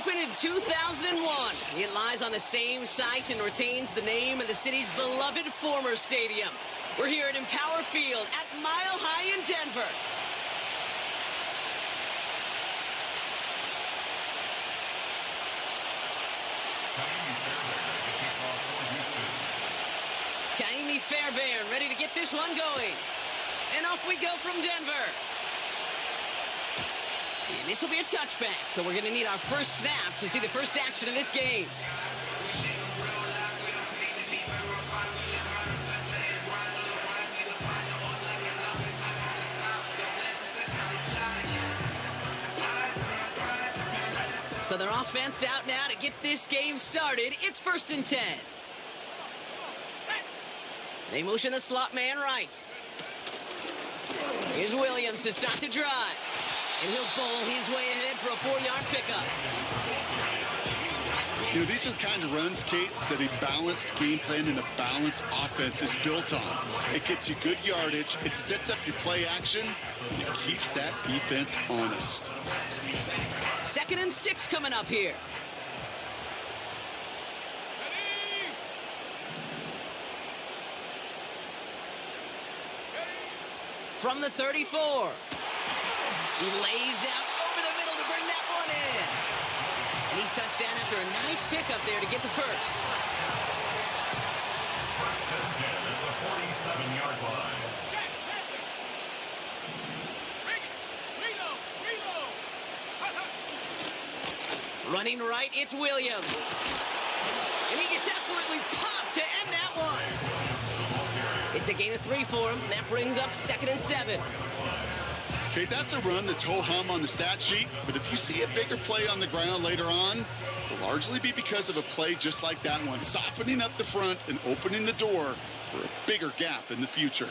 opened in 2001. It lies on the same site and retains the name of the city's beloved former stadium. We're here at Empower Field at Mile High in Denver. Rmb Fairbairn ready to get this one going. And off we go from Denver. And this will be a touchback, so we're going to need our first snap to see the first action of this game. So their offense out now to get this game started. It's 1st and 10. They motion the slot man right. Here's Williams to start the drive. And he'll bowl his way ahead for a 4-yard pickup. You know, these are the kind of runs, Kate, that a balanced game plan and a balanced offense is built on. It gets you good yardage, it sets up your play action, and it keeps that defense honest. 2nd and 6 coming up here. From the 34. He lays out over the middle to bring that one in. And he's touched down after a nice pickup there to get the first. The 47-yard line. Running right, it's Williams. And he gets absolutely popped to end that one. It's a gain of 3 for him. That brings up 2nd and 7. Okay, that's a run that's ho-hum on the stat sheet, but if you see a bigger play on the ground later on, it'll largely be because of a play just like that one, softening up the front and opening the door for a bigger gap in the future.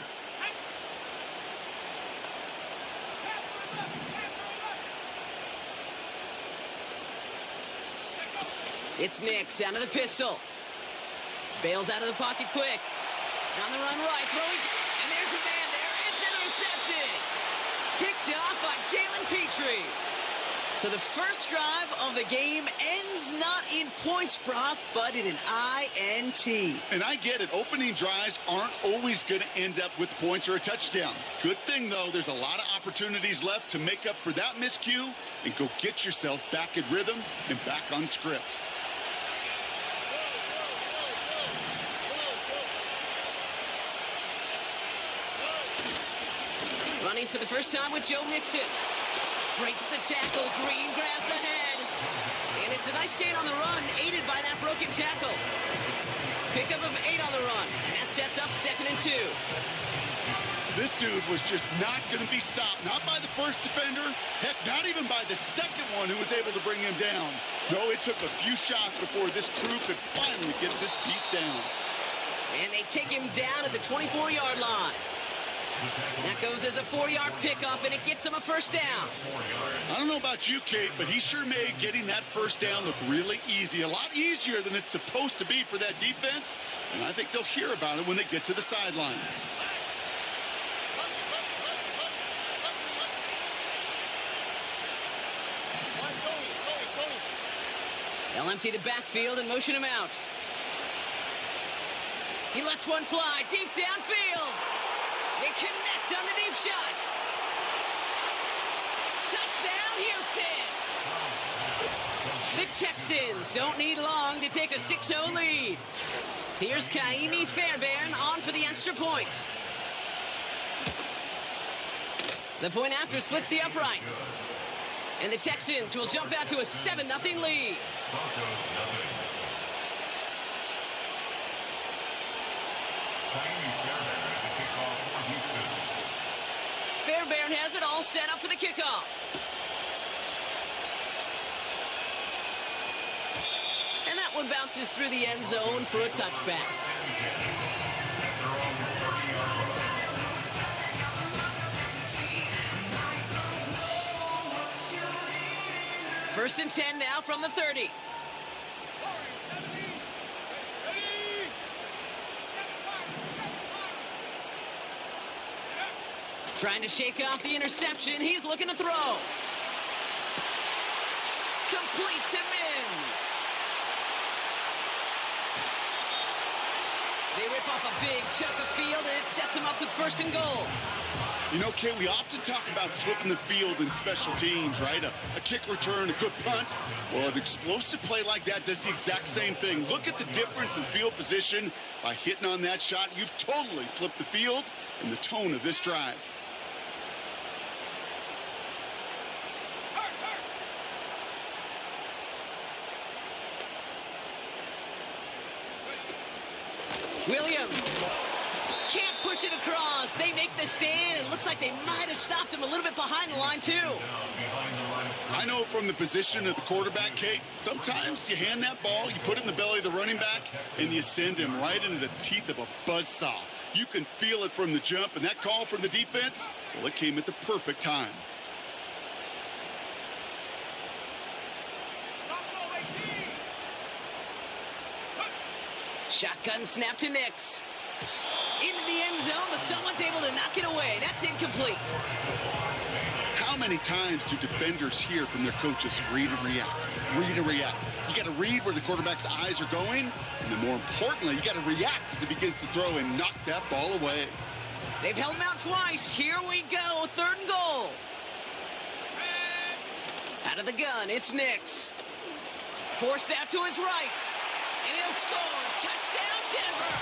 It's Nix out of the pistol. Bails out of the pocket quick. On the run right, throwing, and there's a man there. It's intercepted. Picked off by Jalen Petrie. So the first drive of the game ends not in points, Brock, but in an INT. And I get it. Opening drives aren't always going to end up with points or a touchdown. Good thing, though, there's a lot of opportunities left to make up for that miscue and go get yourself back in rhythm and back on script. Running for the first time with Joe Mixon. Breaks the tackle, green grass ahead. And it's a nice gain on the run, aided by that broken tackle. Pickup of 8 on the run, and that sets up 2nd and 2. This dude was just not going to be stopped, not by the first defender, heck, not even by the second one who was able to bring him down. No, it took a few shots before this crew could finally get this beast down. And they take him down at the 24-yard line. That goes as a 4-yard pickup, and it gets him a first down. I don't know about you, Kate, but he sure made getting that first down look really easy. A lot easier than it's supposed to be for that defense, and I think they'll hear about it when they get to the sidelines. They'll empty the backfield and motion him out. He lets one fly deep downfield. They connect on the deep shot. Touchdown, Houston. The Texans don't need long to take a 6-0 lead. Here's Rmb Fairbairn on for the extra point. The point after splits the uprights. And the Texans will jump out to a 7-0 lead. Fairbairn has it all set up for the kickoff. And that one bounces through the end zone for a touchback. First and 10 now from the 30. Trying to shake off the interception. He's looking to throw. Complete to miss. They rip off a big chunk of field, and it sets them up with 1st and goal. You know, Kate, we often talk about flipping the field in special teams, right? A kick return, a good punt. Well, an explosive play like that does the exact same thing. Look at the difference in field position. By hitting on that shot, you've totally flipped the field and the tone of this drive. Williams can't push it across. They make the stand. It looks like they might have stopped him a little bit behind the line, too. I know from the position of the quarterback, Kate, sometimes you hand that ball, you put it in the belly of the running back, and you send him right into the teeth of a buzzsaw. You can feel it from the jump, and that call from the defense, well, it came at the perfect time. Shotgun snap to Nix. Into the end zone, but someone's able to knock it away. That's incomplete. How many times do defenders hear from their coaches, read and react, read and react? You got to read where the quarterback's eyes are going, and then more importantly, you got to react as he begins to throw and knock that ball away. They've held him out twice. Here we go, 3rd and goal. Out of the gun, it's Nix. Forced out to his right, and he'll score. Touchdown, Denver.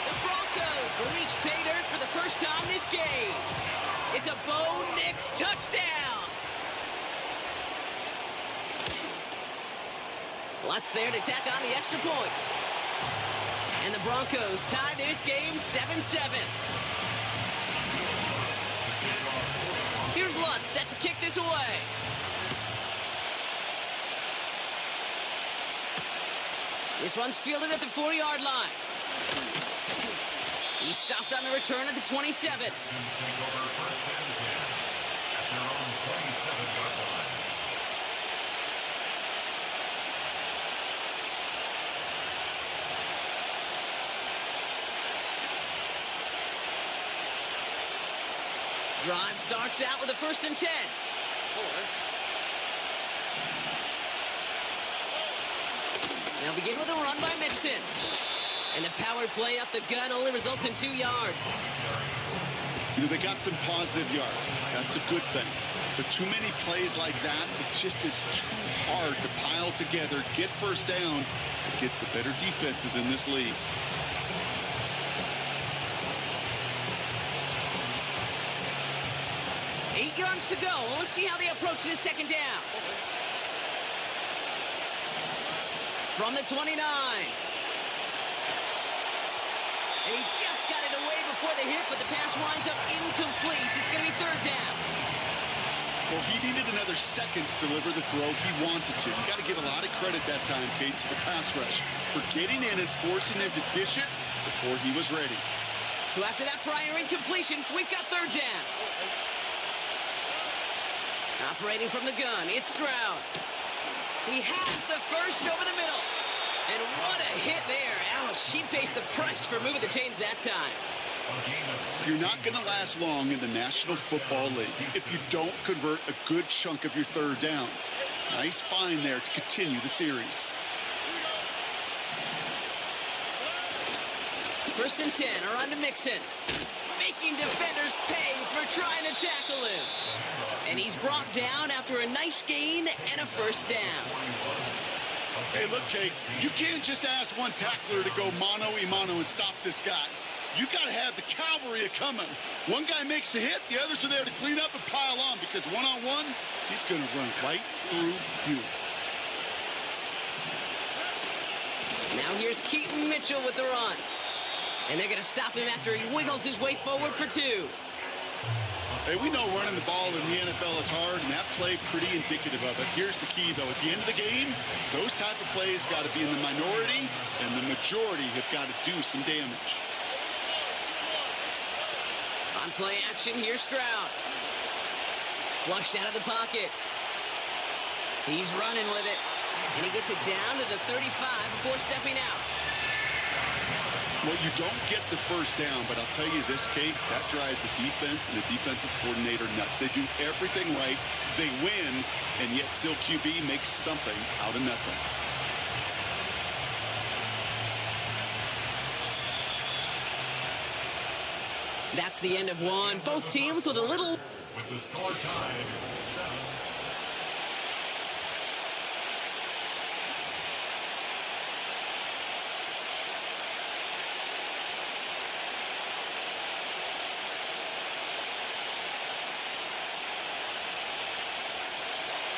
The Broncos reach pay dirt for the first time this game. It's a Bo Nix touchdown. Lutz there to tack on the extra point. And the Broncos tie this game 7-7. Here's Lutz set to kick this away. This one's fielded at the 40-yard line. He's stopped on the return at the 27. Drive starts out with a 1st and 10. They'll begin with a run by Mixon. And the power play up the gut only results in 2 yards. You know, they got some positive yards. That's a good thing. But too many plays like that, it just is too hard to pile together, get 1st downs against the better defenses in this league. Eight yards to go. Well, let's see how they approach this 2nd down. From the 29. And he just got it away before the hit, but the pass winds up incomplete. It's going to be 3rd down. Well, he needed another second to deliver the throw he wanted to. You got to give a lot of credit that time, Kate, to the pass rush for getting in and forcing him to dish it before he was ready. So after that prior incompletion, we've got 3rd down. Operating from the gun, it's Stroud. He has the first over the middle. And what a hit there. Ouch, he pays the price for moving the chains that time. You're not going to last long in the National Football League if you don't convert a good chunk of your 3rd downs. Nice find there to continue the series. 1st and 10, are on to Mixon. Making defenders pay for trying to tackle him. And he's brought down after a nice gain and a 1st down. Hey, look, Kate, you can't just ask one tackler to go mano-a-mano and stop this guy. You got to have the cavalry coming. One guy makes a hit, the others are there to clean up and pile on, because one-on-one, he's going to run right through you. Now here's Keaton Mitchell with the run. And they're going to stop him after he wiggles his way forward for 2. Hey, we know running the ball in the NFL is hard, and that play pretty indicative of it. Here's the key, though. At the end of the game, those type of plays got to be in the minority, and the majority have got to do some damage. On play action, here's Stroud. Flushed out of the pocket. He's running with it, and he gets it down to the 35 before stepping out. Well, you don't get the 1st down, but I'll tell you this, Kate, that drives the defense and the defensive coordinator nuts. They do everything right, they win, and yet still QB makes something out of nothing. That's the end of one. Both teams with a little... With the score tied 7.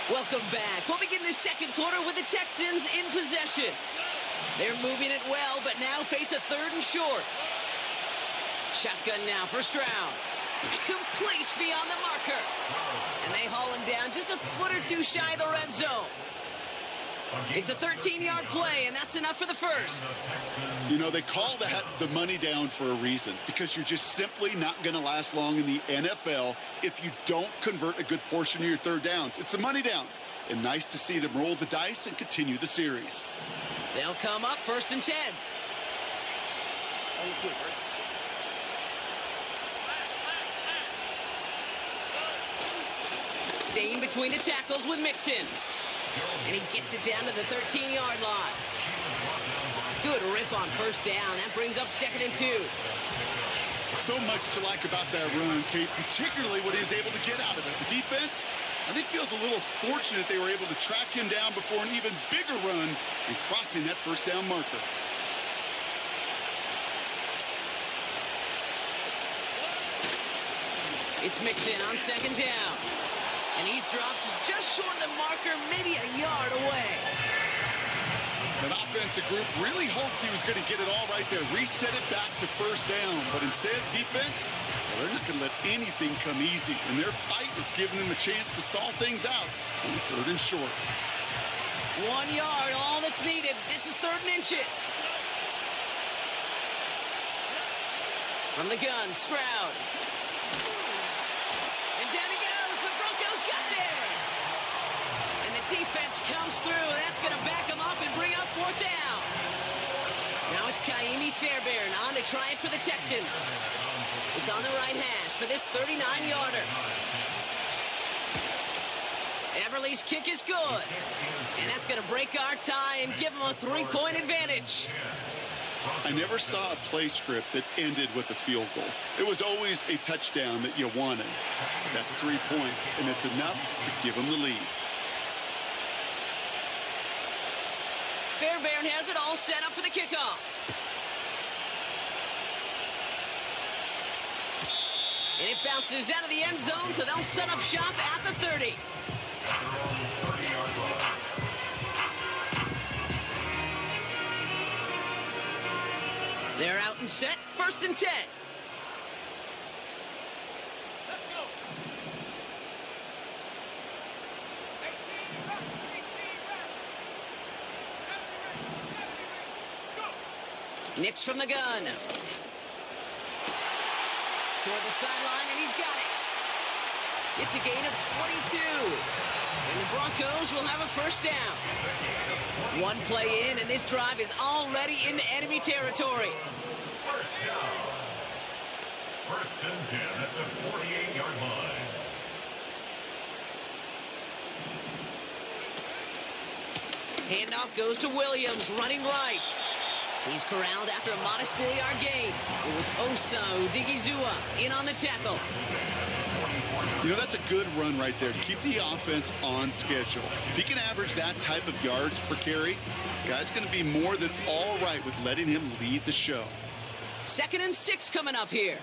Welcome back. We'll begin the second quarter with the Texans in possession. They're moving it well, but now face a 3rd and short. Shotgun now for Stroud. Complete beyond the marker. And they haul him down just a foot or two shy of the red zone. It's a 13-yard play, and that's enough for the first. You know, they call that the money down for a reason, because you're just simply not going to last long in the NFL if you don't convert a good portion of your 3rd downs. It's the money down. And nice to see them roll the dice and continue the series. They'll come up 1st and 10. Staying between the tackles with Mixon. And he gets it down to the 13-yard line. Good rip on 1st down. That brings up 2nd and 2. So much to like about that run, Kate, particularly what he was able to get out of it. The defense, I think, feels a little fortunate they were able to track him down before an even bigger run and crossing that 1st down marker. It's Mixon on 2nd down. And he's dropped just short of the marker, maybe a yard away. That offensive group really hoped he was going to get it all right there, reset it back to 1st down. But instead, defense, well, they're not going to let anything come easy. And their fight is giving them a chance to stall things out on 3rd and short. 1 yard, all that's needed. This is 3rd and inches. From the gun, Stroud. And down he goes. The Broncos got there. And the defense comes through. And that's going to back them up and bring up 4th down. Now it's Rmb Fairbairn on to try it for the Texans. It's on the right hash for this 39-yarder. Everly's kick is good. And that's going to break our tie and give them a 3-point advantage. I never saw a play script that ended with a field goal. It was always a touchdown that you wanted. That's 3 points, and it's enough to give them the lead. Fairbairn has it all set up for the kickoff. And it bounces out of the end zone, so they'll set up shop at the 30. They're out and set, 1st and 10. Nix from the gun. Toward the sideline, and he's got it. It's a gain of 22. And the Broncos will have a 1st down. 1 play in, and this drive is already into enemy territory. 1st down. 1st and 10 at the 48-yard line. Handoff goes to Williams, running right. He's corralled after a modest 4-yard gain. It was Osa Odigizua in on the tackle. You know, that's a good run right there to keep the offense on schedule. If he can average that type of yards per carry, this guy's going to be more than all right with letting him lead the show. 2nd and 6 coming up here.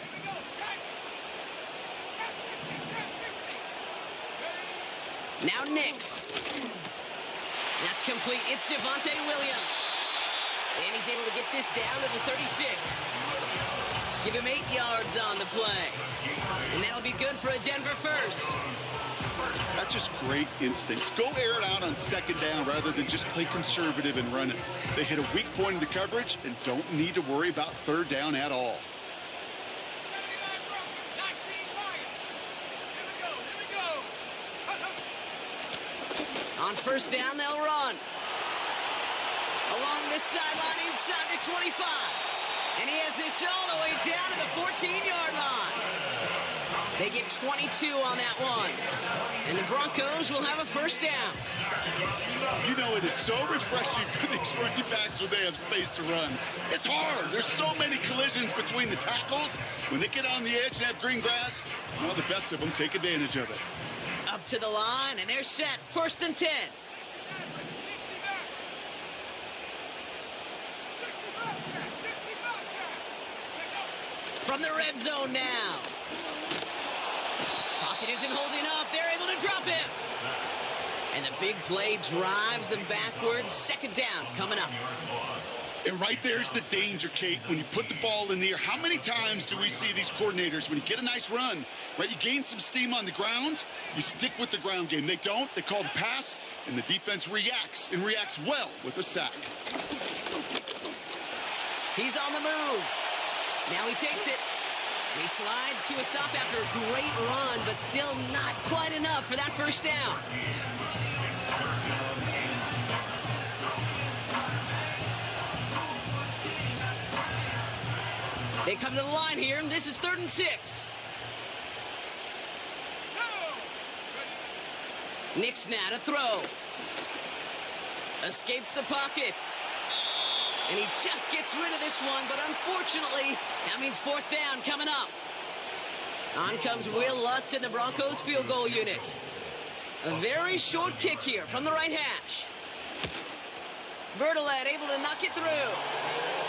Now Nix. That's complete. It's Javonte Williams. And he's able to get this down to the 36. Give him 8 yards on the play. And that'll be good for a Denver 1st. That's just great instincts. Go air it out on 2nd down rather than just play conservative and run it. They hit a weak point in the coverage and don't need to worry about 3rd down at all. On 1st down, they'll run. Along this sideline inside the 25. And he has this all the way down to the 14-yard line. They get 22 on that one. And the Broncos will have a first down. You know, it is so refreshing for these running backs when they have space to run. It's hard. There's so many collisions between the tackles. When they get on the edge and have green grass, well, the best of them take advantage of it. Up to the line, and they're set. 1st and 10. From the red zone now. Pocket isn't holding up. They're able to drop him. And the big play drives them backwards. 2nd down coming up. And right there's the danger, Kate. When you put the ball in the air, how many times do we see these coordinators, when you get a nice run, right, you gain some steam on the ground, you stick with the ground game. They don't. They call the pass, and the defense reacts, and reacts well with a sack. He's on the move. Now he takes it. He slides to a stop after a great run, but still not quite enough for that first down. They come to the line here, and this is 3rd and 6. Nick's now to throw. Escapes the pocket. And he just gets rid of this one, but unfortunately, that means 4th down coming up. On comes Will Lutz in the Broncos field goal unit. A very short kick here from the right hash. Bertolet able to knock it through.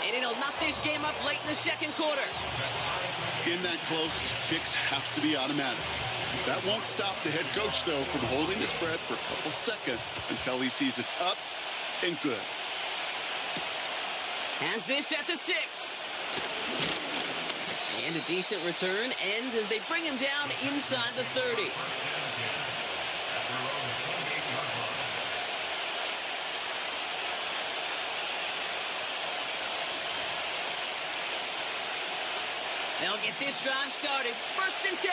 And it'll knock this game up late in the 2nd quarter. In that close, kicks have to be automatic. That won't stop the head coach, though, from holding his breath for a couple seconds until he sees it's up and good. Has this at the 6. And a decent return ends as they bring him down inside the 30. They'll get this drive started. 1st and 10.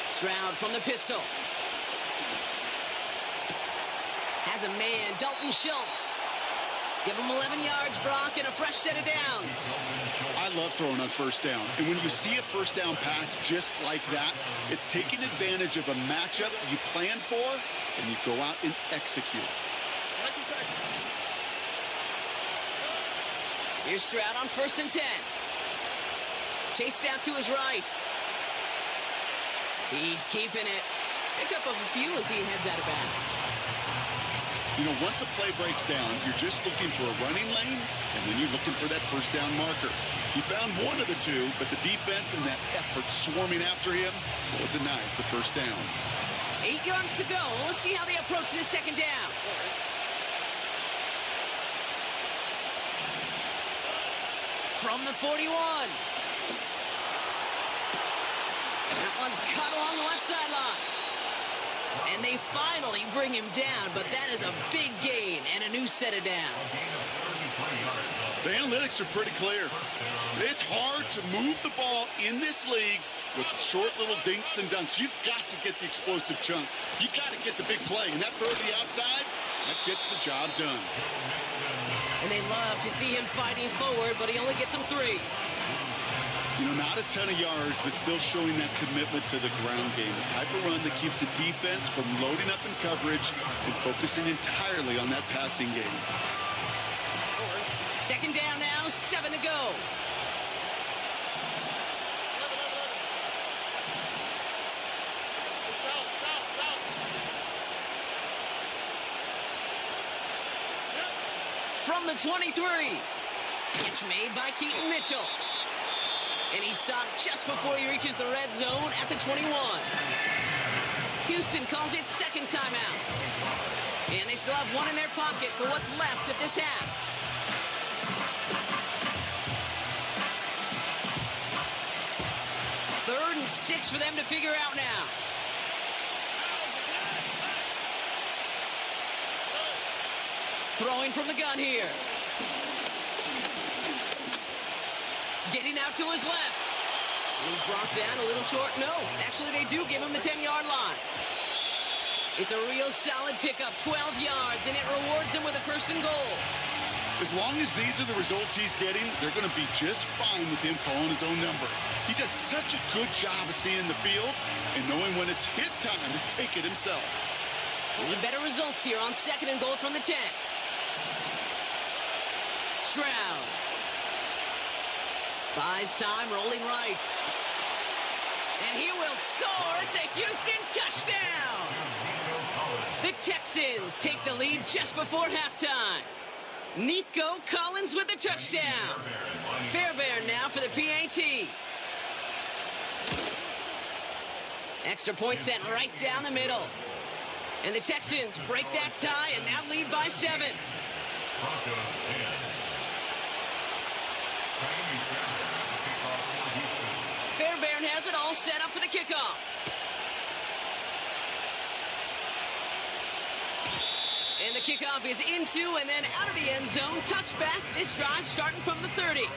Stroud from the pistol. Has a man, Dalton Schultz. Give him 11 yards, Brock, and a fresh set of downs. I love throwing on 1st down. And when you see a 1st down pass just like that, it's taking advantage of a matchup you plan for, and you go out and execute. Here's Stroud on 1st and 10. Chased out to his right. He's keeping it. Pick up of a few as he heads out of bounds. You know, once a play breaks down, you're just looking for a running lane, and then you're looking for that 1st down marker. He found one of the two, but the defense and that effort swarming after him, well, it denies the 1st down. 8 yards to go. Let's see how they approach this 2nd down. From the 41. That one's cut along the left sideline. And they finally bring him down, but that is a big gain and a new set of downs. The analytics are pretty clear. It's hard to move the ball in this league with short little dinks and dunks. You've got to get the explosive chunk. You've got to get the big play. And that throw to the outside, that gets the job done. And they love to see him fighting forward, but he only gets them 3. You know, not a ton of yards, but still showing that commitment to the ground game. The type of run that keeps the defense from loading up in coverage and focusing entirely on that passing game. 2nd down now, 7 to go. From the 23. Catch made by Keaton Mitchell. And he's stopped just before he reaches the red zone at the 21. Houston calls it 2nd timeout. And they still have one in their pocket for what's left of this half. Third and 6 for them to figure out now. Throwing from the gun here. Getting out to his left. And he's brought down a little short. No, actually they do give him the 10-yard line. It's a real solid pickup, 12 yards, and it rewards him with a 1st and goal. As long as these are the results he's getting, they're going to be just fine with him calling his own number. He does such a good job of seeing the field and knowing when it's his time to take it himself. Need better results here on 2nd and goal from the 10. Stroud. Buys time, rolling right. And he will score. It's a Houston touchdown. The Texans take the lead just before halftime. Nico Collins with the touchdown. Fairbairn now for the PAT. Extra point sent right down the middle. And the Texans break that tie and now lead by 7. Broncos 10. Fairbairn has it all set up for the kickoff. And the kickoff is into and then out of the end zone. Touchback. This drive starting from the 30. 30-yard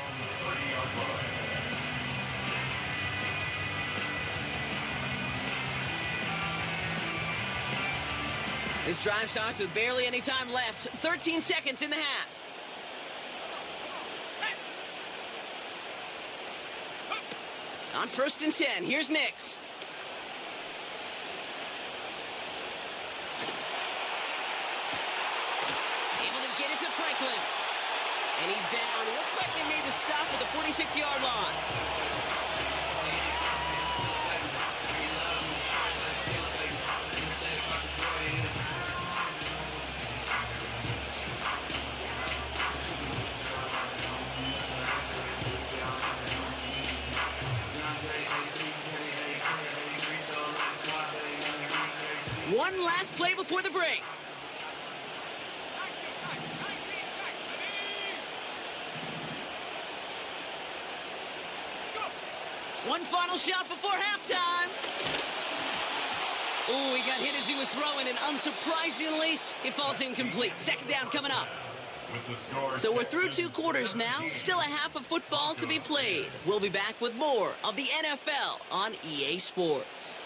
line. This drive starts with barely any time left. 13 seconds in the half. On 1st and 10, here's Nix. Able to get it to Franklin. And he's down. Looks like they made the stop at the 46-yard line. One last play before the break. One final shot before halftime. Ooh, he got hit as he was throwing, and unsurprisingly, it falls incomplete. 2nd down coming up. So we're through 2 quarters now. Still a half of football to be played. We'll be back with more of the NFL on EA Sports.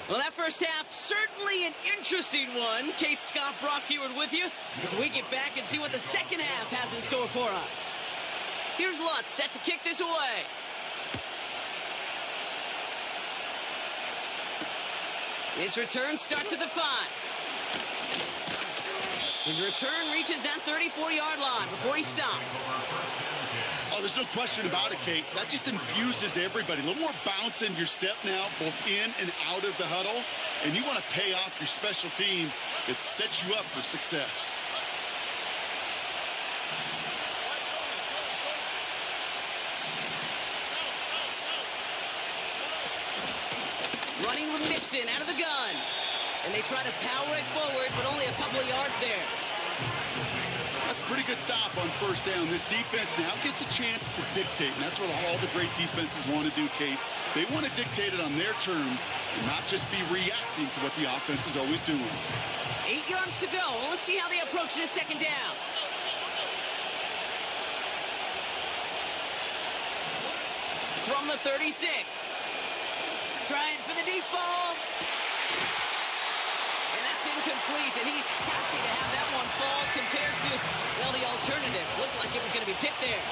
Well, that first half, certainly an interesting one. Kate Scott, Brock Heward with you as we get back and see what the second half has in store for us. Here's Lutz set to kick this away. His return starts at the 5. His return reaches that 34-yard line before he stopped. Oh, there's no question about it, Kate. That just infuses everybody. A little more bounce in your step now, both in and out of the huddle. And you want to pay off your special teams. It sets you up for success. Running with Mixon out of the gun. And they try to power it forward, but only a couple of yards there. That's a pretty good stop on 1st down. This defense now gets a chance to dictate, and that's what all the great defenses want to do, Kate. They want to dictate it on their terms and not just be reacting to what the offense is always doing. 8 yards to go. Well, let's see how they approach this 2nd down. From the 36. Trying for the deep ball. And that's incomplete, and he's happy to have that one fall compared to, well, the alternative. Looked like it was going to be picked there.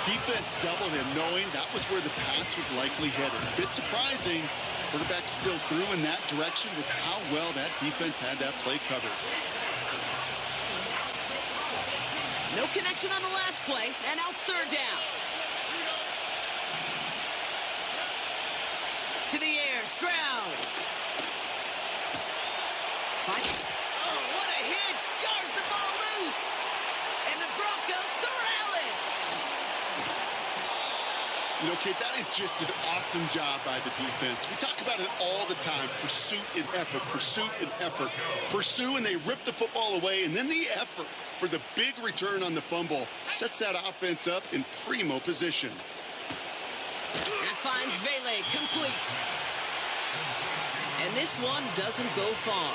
Defense doubled him, knowing that was where the pass was likely headed. A bit surprising. Quarterback still threw in that direction with how well that defense had that play covered. No connection on the last play, and now it's 3rd down. To the air, Stroud. Oh, what a hit! Jars the ball loose! And the Broncos corral it! You know, Kate, that is just an awesome job by the defense. We talk about it all the time, pursuit and effort, pursuit and effort. Pursue, and they rip the football away, and then the effort for the big return on the fumble sets that offense up in primo position. That finds Vele complete. And this one doesn't go far.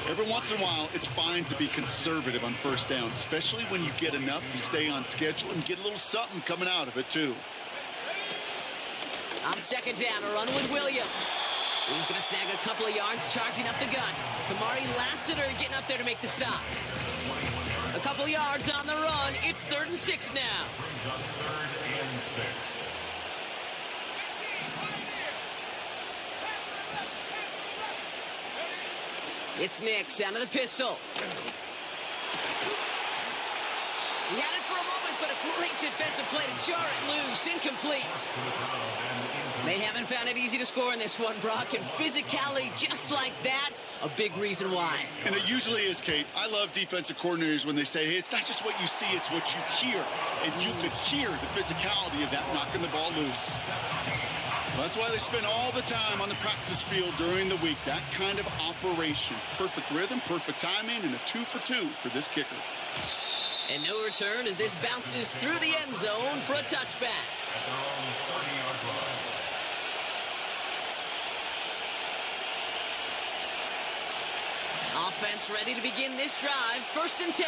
Every once in a while, it's fine to be conservative on first down, especially when you get enough to stay on schedule and get a little something coming out of it, too. On second down, a run with Williams. He's going to snag a couple of yards, charging up the gut. Kamari Lassiter getting up there to make the stop. A couple of yards on the run. It's 3rd and 6 now. Brings up 3rd and 6. It's Nix out of the pistol. He had it for a moment, but a great defensive play to jar it loose. Incomplete. They haven't found it easy to score in this one, Brock, and physicality just like that, a big reason why. And it usually is, Kate. I love defensive coordinators when they say, hey, it's not just what you see, it's what you hear. And you could hear the physicality of that knocking the ball loose. Well, that's why they spend all the time on the practice field during the week. That kind of operation. Perfect rhythm, perfect timing, and a 2 for 2 for this kicker. And no return as this bounces through the end zone for a touchback. At their own 30-yard line. Offense ready to begin this drive. 1st and 10.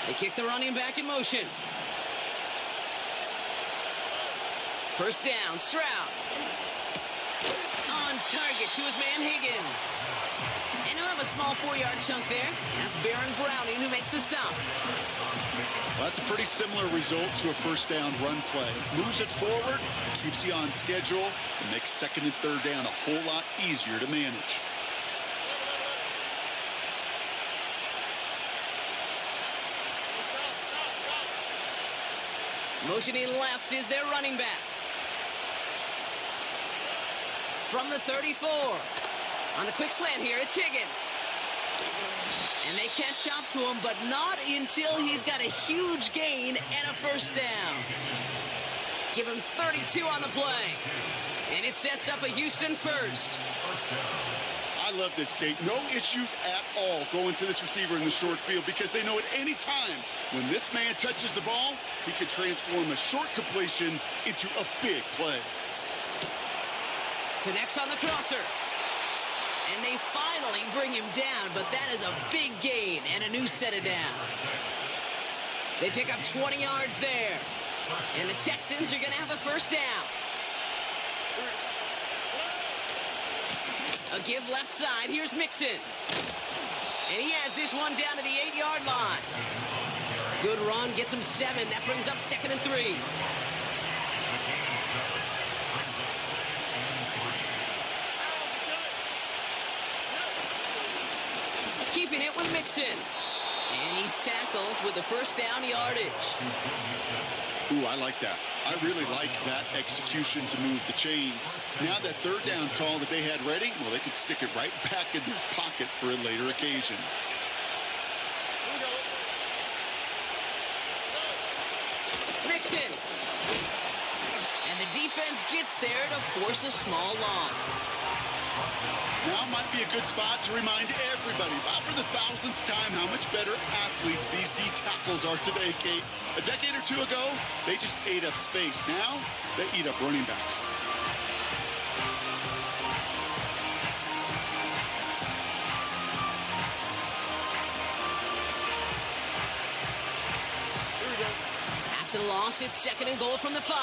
They kick the running back in motion. 1st down, Stroud. On target to his man Higgins. And he'll have a small 4-yard chunk there. That's Baron Browning who makes the stop. Well, that's a pretty similar result to a 1st down run play. Moves it forward, keeps you on schedule, and makes 2nd and 3rd down a whole lot easier to manage. Motioning left is their running back. From the 34. On the quick slant here, it's Higgins. And they catch up to him, but not until he's got a huge gain and a 1st down. Give him 32 on the play. And it sets up a Houston 1st. I love this, Kate. No issues at all going to this receiver in the short field because they know at any time when this man touches the ball, he can transform a short completion into a big play. Connects on the crosser. And they finally bring him down, but that is a big gain and a new set of downs. They pick up 20 yards there. And the Texans are going to have a 1st down. A give left side. Here's Mixon. And he has this one down to the 8-yard line. Good run. Gets him 7. That brings up 2nd and 3. Keeping it with Mixon. And he's tackled with the 1st down yardage. Ooh, I like that. I really like that execution to move the chains. Now that 3rd down call that they had ready, well, they could stick it right back in their pocket for a later occasion. Mixon. And the defense gets there to force a small loss. Now might be a good spot to remind everybody, about for the 1000th time, how much better athletes these D tackles are today, Kate. A decade or 2 ago, they just ate up space. Now, they eat up running backs. After the loss, it's 2nd and goal from the 5.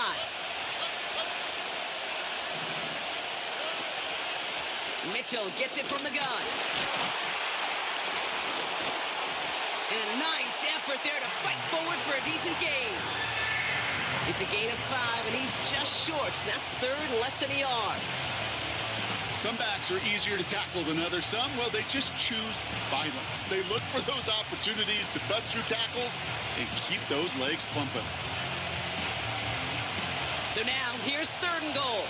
Mitchell gets it from the gun. And a nice effort there to fight forward for a decent gain. It's a gain of 5, and he's just short. So that's 3rd, less than a yard. Some backs are easier to tackle than others. Some, well, they just choose violence. They look for those opportunities to bust through tackles and keep those legs pumping. So now, here's 3rd and goal.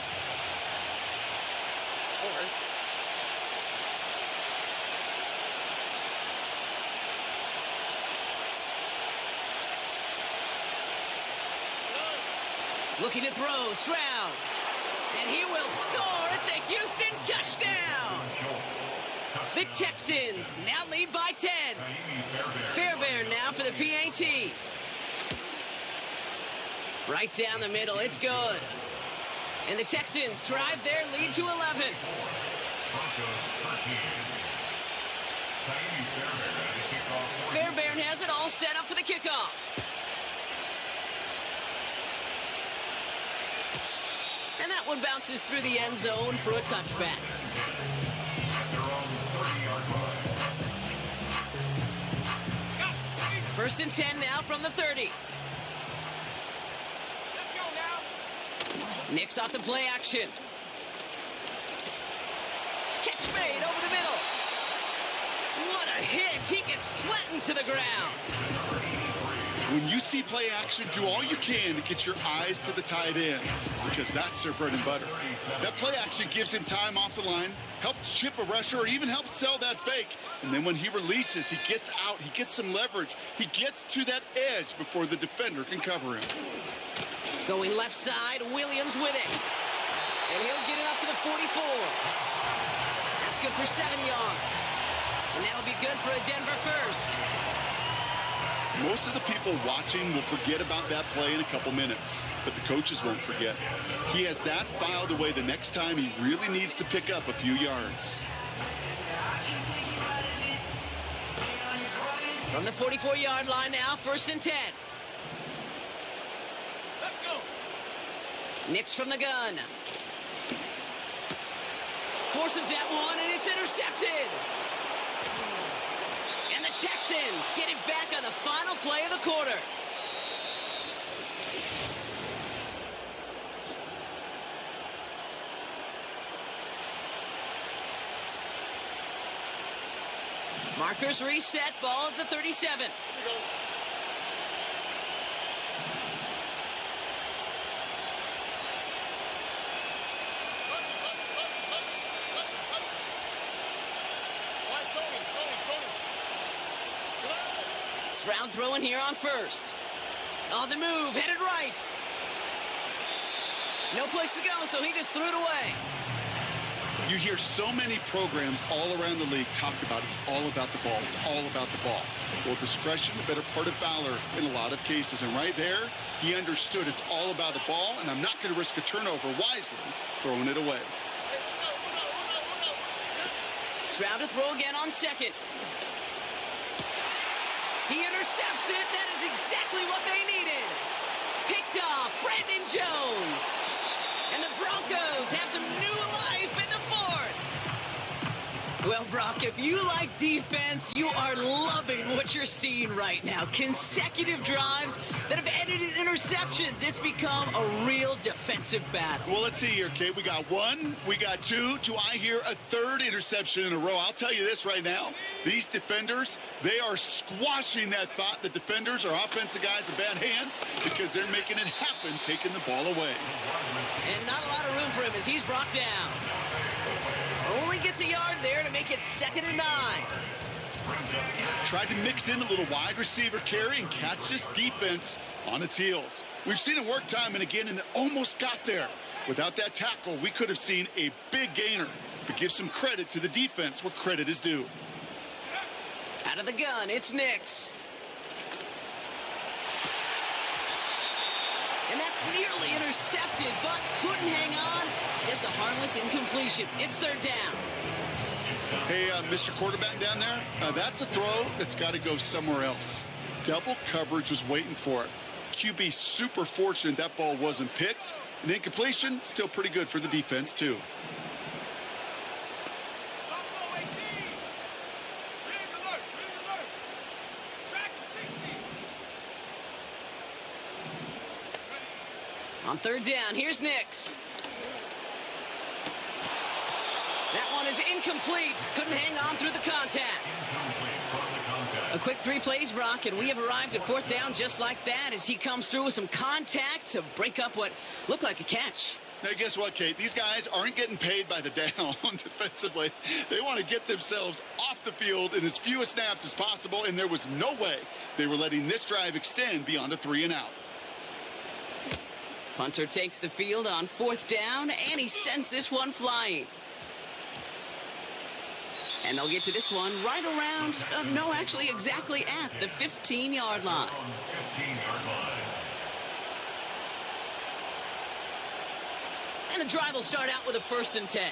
Looking to throw, Stroud. And he will score. It's a Houston touchdown. The Texans now lead by 10. Fairbairn now for the PAT. Right down the middle, it's good. And the Texans drive their lead to 11. Fairbairn has it all set up for the kickoff. And that one bounces through the end zone for a touchback. First and 10 now from the 30. Let's go now. Nix off the play action. Catch made over the middle. What a hit. He gets flattened to the ground. When you see play action, do all you can to get your eyes to the tight end, because that's their bread and butter. That play action gives him time off the line, helps chip a rusher, or even helps sell that fake. And then when he releases, he gets out, he gets some leverage. He gets to that edge before the defender can cover him. Going left side, Williams with it. And he'll get it up to the 44. That's good for 7 yards. And that'll be good for a Denver first. Most of the people watching will forget about that play in a couple minutes, but the coaches won't forget. He has that filed away the next time he really needs to pick up a few yards. From the 44-yard line now, first and 10. Let's go. Nix from the gun. Forces that one, and it's intercepted. And the Texans get it back on the final play of the quarter. Markers reset, ball at the 37. Stroud throwing here on first. On the move, headed right. No place to go, so he just threw it away. You hear so many programs all around the league talk about it's all about the ball. It's all about the ball. Well, discretion, the better part of valor in a lot of cases. And right there, he understood it's all about the ball, and I'm not going to risk a turnover wisely, throwing it away. Stroud to throw again on second. He intercepts it. That is exactly what they needed. Picked off Brandon Jones. And the Broncos have some new life in the fourth. Well, Brock, if you like defense, you are loving what you're seeing right now. Consecutive drives that have ended in interceptions. It's become a real defensive battle. Well, let's see here, Kate. We got one, we got two. Do I hear a third interception in a row? I'll tell you this right now. These defenders, they are squashing that thought that defenders are offensive guys in bad hands, because they're making it happen, taking the ball away. And not a lot of room for him as he's brought down. Only gets a yard there to make it 2nd and 9. Tried to mix in a little wide receiver carry and catch this defense on its heels. We've seen it work time and again, and it almost got there. Without that tackle, we could have seen a big gainer. But give some credit to the defense where credit is due. Out of the gun, it's Nix. And that's nearly intercepted, but couldn't hang on. Just a harmless incompletion. It's 3rd down. Hey, Mr. Quarterback down there, that's a throw that's got to go somewhere else. Double coverage was waiting for it. QB super fortunate that ball wasn't picked. An incompletion, still pretty good for the defense, too. On 3rd down, here's Nix. That one is incomplete. Couldn't hang on through the contact. A quick 3 plays, Brock, and we have arrived at 4th down just like that as he comes through with some contact to break up what looked like a catch. Now, guess what, Kate? These guys aren't getting paid by the down defensively. They want to get themselves off the field in as few snaps as possible, and there was no way they were letting this drive extend beyond a 3 and out. Punter takes the field on 4th down, and he sends this one flying. And they'll get to this one right around, no, actually exactly at the 15-yard line. 15-yard line. And the drive will start out with a 1st and 10.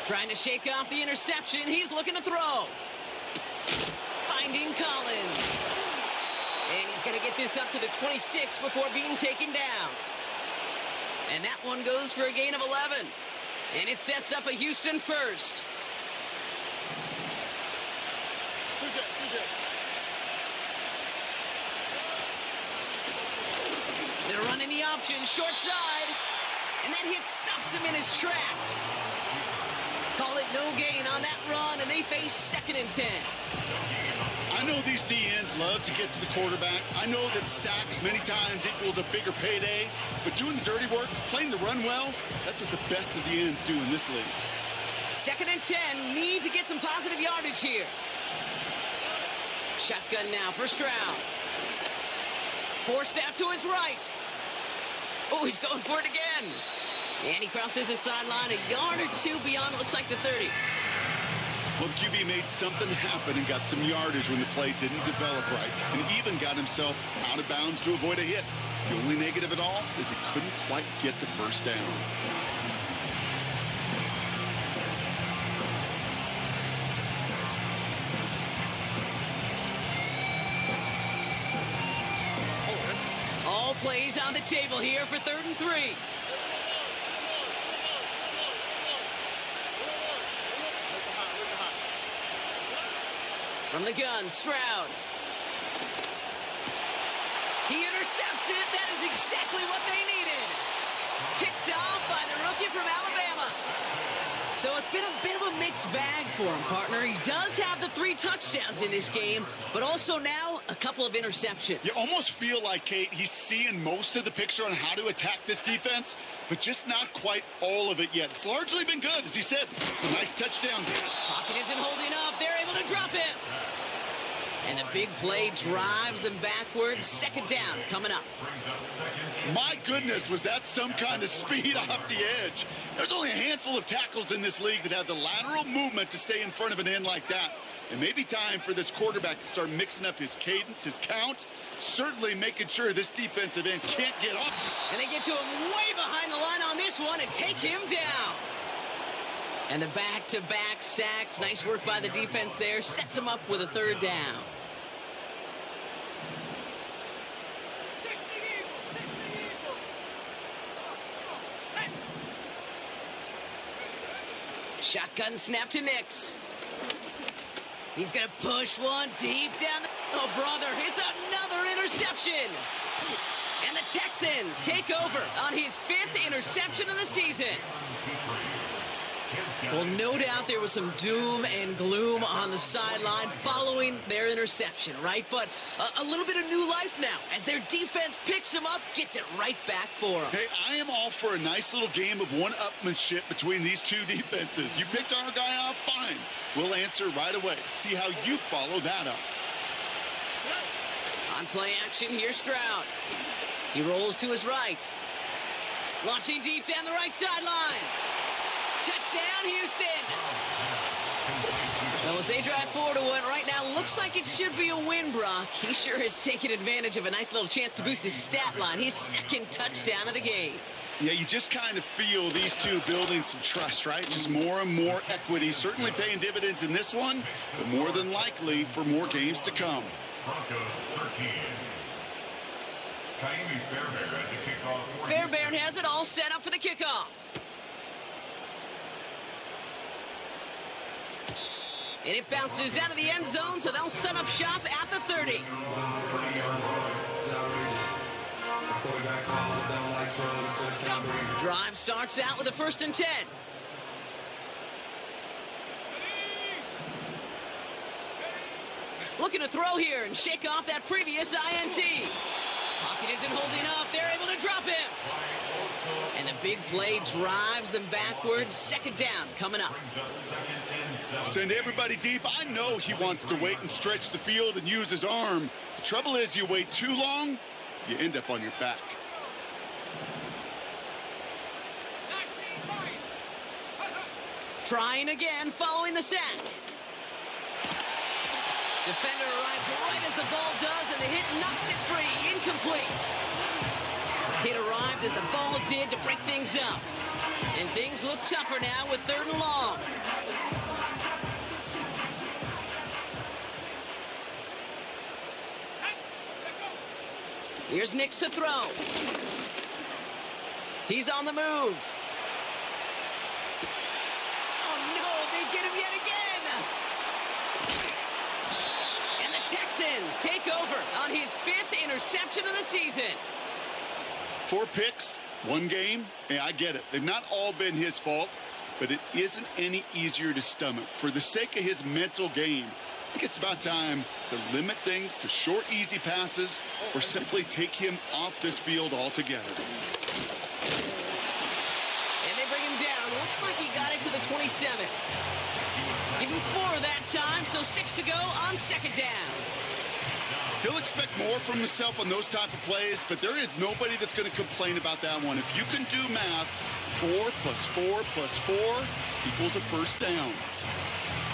Trying to shake off the interception. He's looking to throw. Finding Collins. And he's going to get this up to the 26 before being taken down. And that one goes for a gain of 11. And it sets up a Houston 1st. They're running the option, short side. And that hit stops him in his tracks. Call it no gain on that run, and they face 2nd and 10. I know these DNs love to get to the quarterback. I know that sacks many times equals a bigger payday, but doing the dirty work, playing the run well, that's what the best of the ends do in this league. 2nd and 10, need to get some positive yardage here. Shotgun now, 1st round. Forced out to his right. Oh, he's going for it again. And he crosses the sideline a yard or 2 beyond, it looks like the 30. Well, the QB made something happen and got some yardage when the play didn't develop right, and even got himself out of bounds to avoid a hit. The only negative at all is he couldn't quite get the 1st down. All plays on the table here for 3rd and 3. From the gun, Stroud. He intercepts it. That is exactly what they needed. Picked off by the rookie from Alabama. So it's been a bit of a mixed bag for him, partner. He does have the 3 touchdowns in this game, but also now a couple of interceptions. You almost feel like, Kate, he's seeing most of the picture on how to attack this defense, but just not quite all of it yet. It's largely been good, as he said. Some nice touchdowns here. Pocket isn't holding up. They're able to drop him. And the big play drives them backwards. 2nd down coming up. My goodness, was that some kind of speed off the edge. There's only a handful of tackles in this league that have the lateral movement to stay in front of an end like that. It may be time for this quarterback to start mixing up his cadence, his count, certainly making sure this defensive end can't get up. And they get to him way behind the line on this one and take him down. And the back-to-back sacks, nice work by the defense there, sets him up with a 3rd down. Shotgun snap to Nix. He's going to push one deep down the... Oh, brother, it's another interception. And the Texans take over on his 5th interception of the season. Well, no doubt there was some doom and gloom on the sideline following their interception, right? But a little bit of new life now as their defense picks him up, gets it right back for him. Hey, I am all for a nice little game of one-upmanship between these 2 defenses. You picked our guy off, fine. We'll answer right away. See how you follow that up. On play action, here's Stroud. He rolls to his right. Launching deep down the right sideline. Touchdown, Houston. Well, as they drive forward to one right now, looks like it should be a win, Brock. He sure has taken advantage of a nice little chance to boost his stat line. His 2nd touchdown of the game. Yeah, you just kind of feel these 2 building some trust, right? Just more and more equity, certainly paying dividends in this one, but more than likely for more games to come. Broncos 13. Kaimi Fairbairn at the kickoff. Fairbairn has it all set up for the kickoff. And it bounces out of the end zone, so they'll set up shop at the 30. Drive starts out with a 1st and 10. Looking to throw here and shake off that previous INT. Pocket isn't holding up. They're able to drop him. And the big play drives them backwards. 2nd down coming up. Send everybody deep. I know he wants to wait and stretch the field and use his arm. The trouble is you wait too long, you end up on your back. Trying again following the sack. Defender arrives right as the ball does, and the hit knocks it free. Incomplete. Hit arrived as the ball did to break things up. And things look tougher now with 3rd and long. Here's Nix to throw. He's on the move. Oh no, they get him yet again. And the Texans take over on his 5th interception of the season. 4 picks, 1 game. Yeah, I get it. They've not all been his fault, but it isn't any easier to stomach. For the sake of his mental game, I think it's about time to limit things to short, easy passes or simply take him off this field altogether. And they bring him down. Looks like he got it to the 27. Give him 4 that time, so 6 to go on 2nd down. He'll expect more from himself on those type of plays, but there is nobody that's going to complain about that one. If you can do math, 4 plus 4 plus 4 equals a 1st down.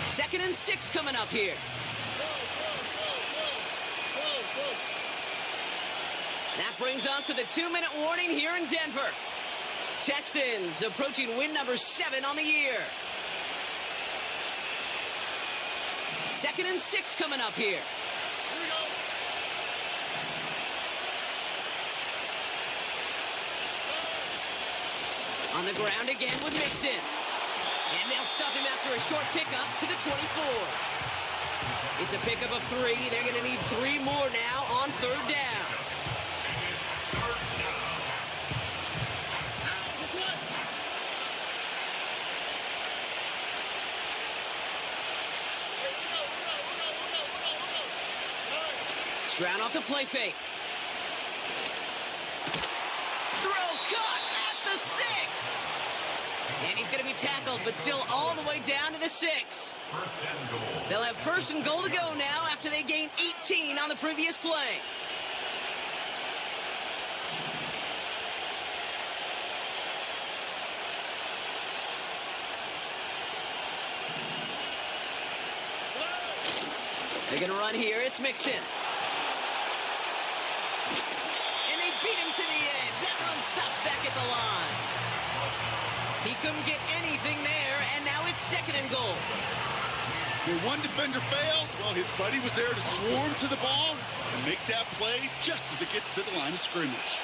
2nd and 6 coming up here. That brings us to the 2-minute warning here in Denver. Texans approaching win number 7 on the year. 2nd and 6 coming up here. On the ground again with Mixon. And they'll stop him after a short pickup to the 24. It's a pickup of 3. They're going to need 3 more now on 3rd down. Stroud off the play fake. Throw caught at the 6. And he's going to be tackled, but still all the way down to the 6. They'll have 1st and goal to go now after they gain 18 on the previous play. They're going to run here. It's Mixon. And they beat him to the edge. That run stopped back at the line. He couldn't get anything there, and now it's 2nd and goal. Where one defender failed, well, his buddy was there to swarm to the ball and make that play just as it gets to the line of scrimmage.